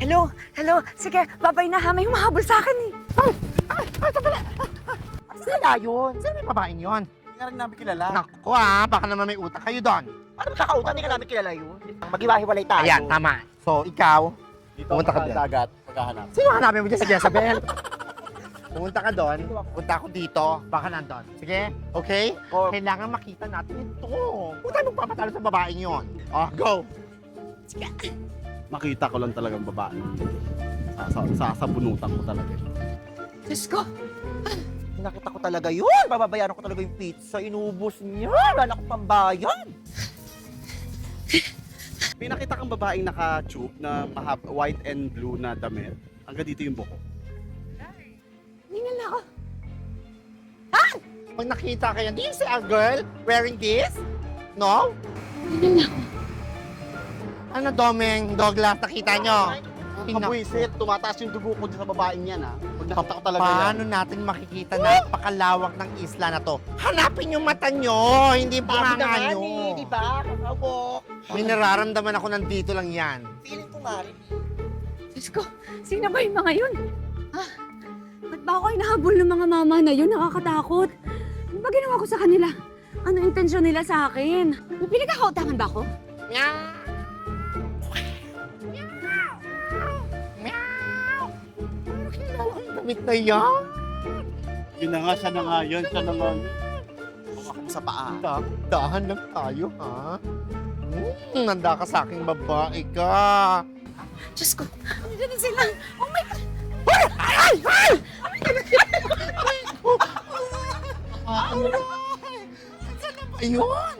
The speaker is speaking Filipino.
Hello? Hello? Sige, babay na ha. May humahabol sa akin eh. Sila yun. Sino yung babaeng yun? Hindi nga rin namin kilala. Naku baka naman may utak kayo doon. Paano magkakautan? Hindi ka namin kilala yun. Maghiwa-hiwalay tayo. Ayan, tama. So, ikaw, Dito Pumunta ka sa dyan. dagat, maghahanap. sino hanapin mo dyan sa Jezebel? Pumunta ka doon, punta ako dito, baka nandun. Sige, okay? Oh. Kailangan makita natin ito. Huwag tayo magpapatalo sa babaeng yun. Oh, go! Makita ko lang talagang babae. Sasabunutan ko talaga. Diyos ko. Nakita ko talaga yun. Bababayaran ko talaga yung pizza. Inubos niya. Wala na akong pambayan. May nakita kang babaeng naka-tube na white and blue na damit. Hanggang dito yung buko. Ningal na ako. Pag nakita kayo, do you see a girl wearing this? No? Ningal na ako. Ano, Domeng, Douglas, nakita nyo? Kabwisit, tumataas yung dugo ko dyan sa babaeng yan ha. Pag nakita ko talaga yan. Paano natin makikita napakalawak ng isla na to? Hanapin yung mata nyo, hindi bunganga nyo. Di ba? Kakawok. May nararamdaman ako nandito lang yan. Feeling ko nga rin. Diyos ko, sino ba yung mga yun? Ha? Ba't ba ako hinahabol ng mga mama na yun? Nakakatakot. Ano ba ginawa ko sa kanila? Ano intensyon nila sa akin? May pinagkakautangan ba ako? Meow! Meow! Ano kilala ko yung damit na yan? Yun na nga, siya na nga yun, siya na nga yun. Hawakan mo sa paa. Dahan lang tayo, ha? Nanda ka sa aking babae ka. Diyos ko, nandiyan na sila. Oh my God! Ay! Ay! Ayun!